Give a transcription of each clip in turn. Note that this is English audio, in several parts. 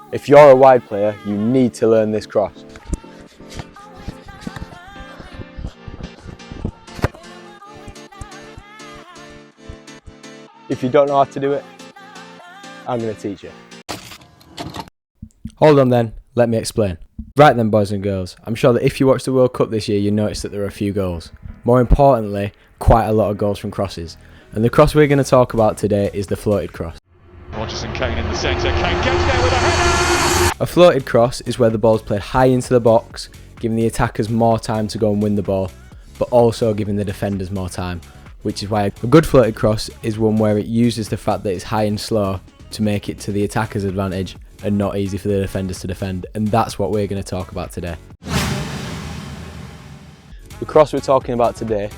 If you're a wide player, you need to learn this cross. If you don't know how to do it, I'm going to teach you. Hold on then, let me explain. Right then, boys and girls, I'm sure that if you watched the World Cup this year, you noticed that there are a few goals. More importantly, quite a lot of goals from crosses. And the cross we're going to talk about today is the floated cross. Rodgers and Kane in the centre. Kane gets there with a header! A floated cross is where the ball is played high into the box, giving the attackers more time to go and win the ball, but also giving the defenders more time, which is why a good floated cross is one where it uses the fact that it's high and slow to make it to the attacker's advantage and not easy for the defenders to defend, and that's what we're going to talk about today. The cross we're talking about today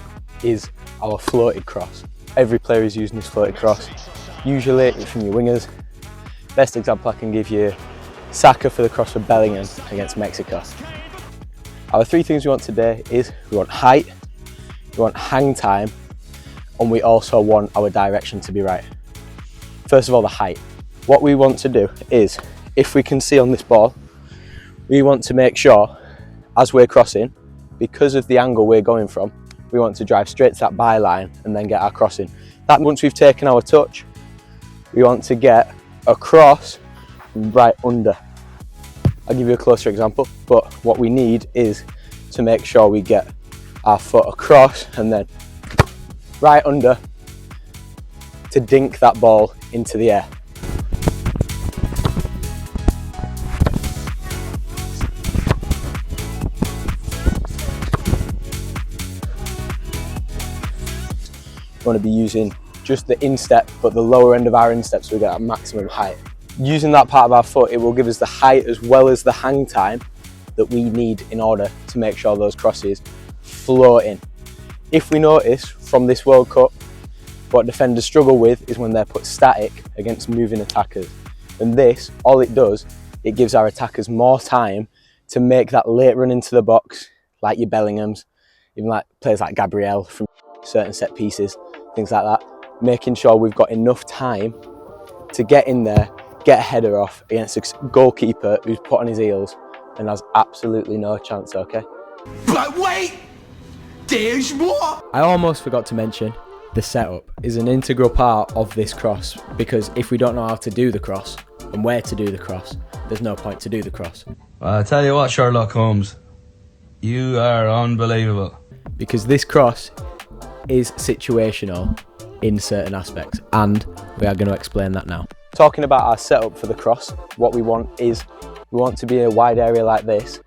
is our floated cross. Every player is using this floated cross. Usually it's from your wingers. Best example I can give you, Saka for the cross for Bellingham against Mexico. Our three things we want today is we want height, we want hang time, and we also want our direction to be right. First of all, the height. What we want to do is, if we can see on this ball, we want to make sure, as we're crossing, because of the angle we're going from, we want to drive straight to that byline and then get our crossing. That once we've taken our touch, we want to get across right under. I'll give you a closer example, but what we need is to make sure we get our foot across and then right under to dink that ball into the air. We want to be using just the instep, but the lower end of our instep, so we get our maximum height. Using that part of our foot, it will give us the height as well as the hang time that we need in order to make sure those crosses float in. If we notice from this World Cup, what defenders struggle with is when they're put static against moving attackers. And this, all it does, it gives our attackers more time to make that late run into the box, like your Bellinghams, even like players like Gabriel from certain set pieces, things like that. Making sure we've got enough time to get in there, get a header off against a goalkeeper who's put on his heels and has absolutely no chance, okay? But wait! There's more! I almost forgot to mention, the setup is an integral part of this cross, because if we don't know how to do the cross and where to do the cross, there's no point to do the cross. Well, I tell you what, Sherlock Holmes, you are unbelievable. Because this cross is situational in certain aspects, and we are going to explain that now. Talking about our setup for the cross, what we want is, we want to be in a wide area like this,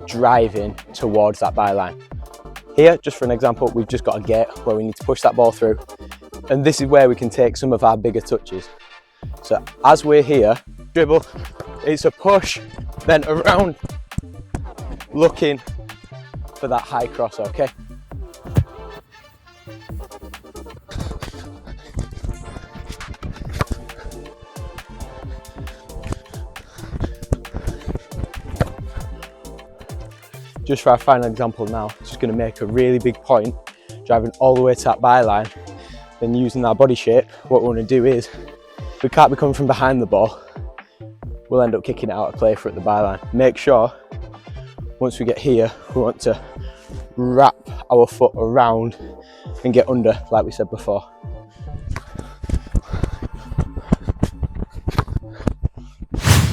driving towards that byline. Here, just for an example, we've just got a gate where we need to push that ball through, and this is where we can take some of our bigger touches. So as we're here, dribble, it's a push, then around, looking for that high cross, okay? Just for our final example now, just going to make a really big point, driving all the way to that byline, then using our body shape. What we want to do is, we can't be coming from behind the ball, we'll end up kicking it out of play for at the byline. Make sure, once we get here, we want to wrap our foot around and get under, like we said before.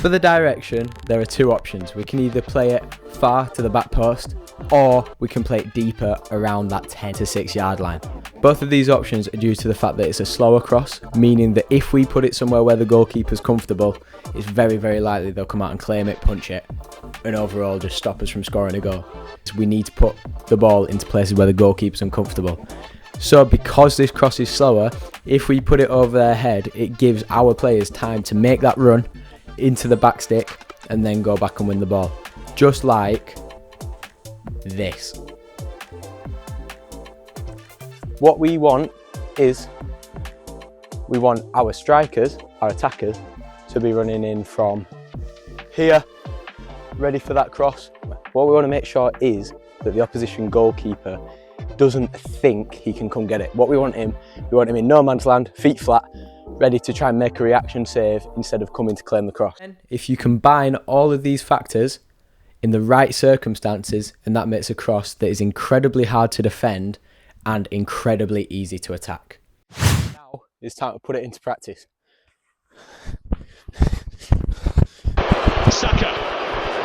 For the direction, there are two options. We can either play it far to the back post, or we can play it deeper around that 10 to 6 yard line. Both of these options are due to the fact that it's a slower cross, meaning that if we put it somewhere where the goalkeeper's comfortable, it's very, very likely they'll come out and claim it, punch it, and overall just stop us from scoring a goal. So we need to put the ball into places where the goalkeeper's uncomfortable. So because this cross is slower, if we put it over their head, it gives our players time to make that run into the back stick and then go back and win the ball. Just like this. What we want is, we want our strikers, our attackers, to be running in from here, ready for that cross. What we want to make sure is that the opposition goalkeeper doesn't think he can come get it. What we want him in no man's land, feet flat, ready to try and make a reaction save instead of coming to claim the cross. If you combine all of these factors in the right circumstances, and that makes a cross that is incredibly hard to defend and incredibly easy to attack. Now it's time to put it into practice. Saka,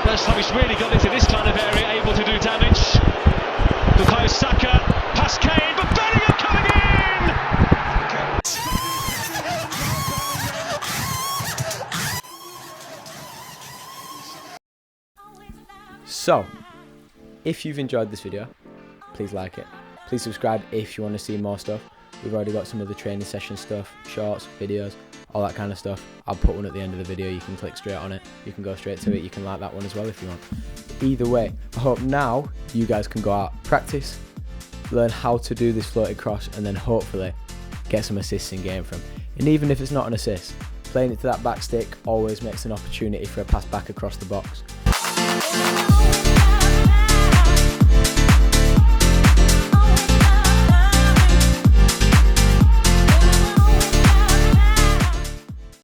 first time he's really got into this kind of area, able to do damage. Bukayo Saka, past Kane, but Bellingham coming in! So, if you've enjoyed this video, please like it. Please subscribe if you want to see more stuff. We've already got some other training session stuff, shorts, videos, all that kind of stuff. I'll put one at the end of the video. You can click straight on it. You can go straight to it. You can like that one as well if you want. Either way, I hope now you guys can go out, practice, learn how to do this floated cross, and then hopefully get some assists in game from. And even if it's not an assist, playing it to that back stick always makes an opportunity for a pass back across the box.